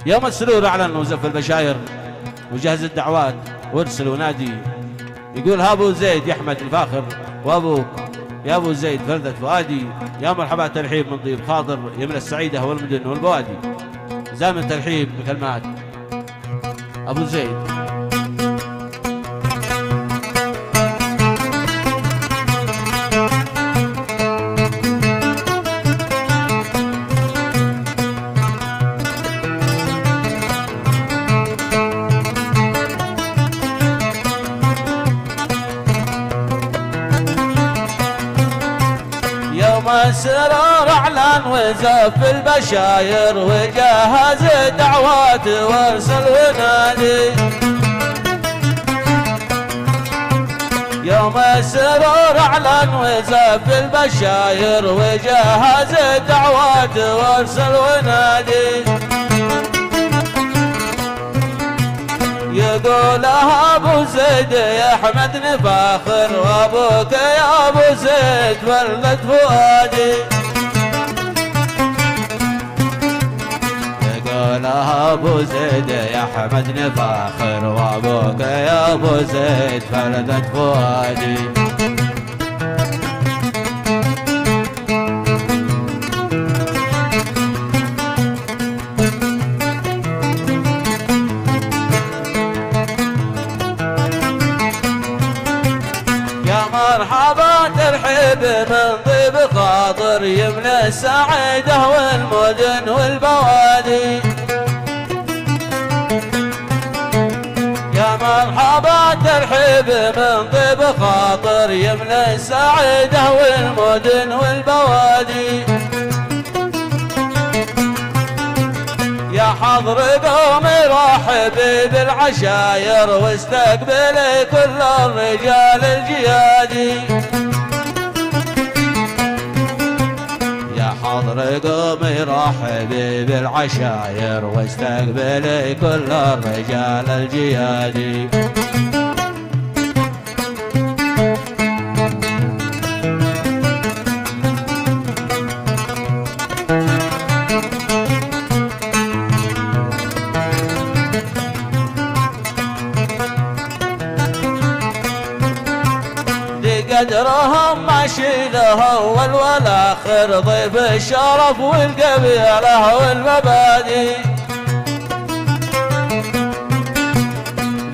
يوم السرور أعلن وزف البشاير وجهز الدعوات وارسل ونادي، يقول هابو زيد يا أحمد الفاخر وأبوك يا أبو زيد فردة فؤادي، يا مرحبا ترحيب من طيب خاطر يمن السعيدة والمدن والبوادي. زامن ترحيب بكلمات أبو زيد. السرور اعلن وزف البشاير وجهز الدعوات وارسل ونادي، يوم السرور اعلن وزف البشاير وجهز الدعوات وارسل ونادي، يقولها ابو زيد يا احمد نفاخر وابوك يا ابو زيد فردة فؤادي، يقولها ابو زيد يا احمد نفاخر وابوك يا ابو زيد فردة فؤادي. مرحبا ترحيب من طيب خاطر يمن السعيدة والمدن والبوادي، يا مرحبا ترحيب من طيب خاطر يمن السعيدة والمدن والبوادي، يا حضر قومي رحبي بالعشاير واستقبلي كل الرجال الجيادي، يا حضر قومي رحبي بالعشاير واستقبلي كل الرجال الجيادي. قدرهم ماشي له اول والاخر ضيف الشرف والقبيله والمبادئ،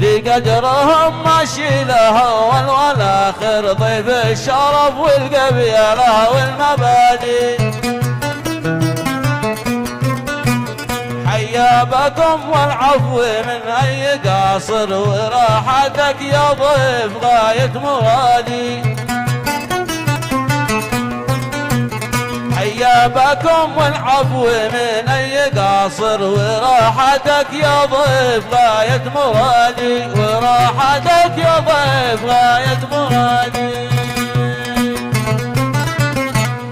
لقدرهم ماشي له اول والاخر ضيف الشرف والقبيله والمبادئ، حيابكم والعفو من اي قاصر وراحتك يا ضيف غايه مرادي، حيابكم والعفو من اي قاصر وراحتك يا ضيف غايه مرادي، وراحتك يا ضيف غايه مرادي.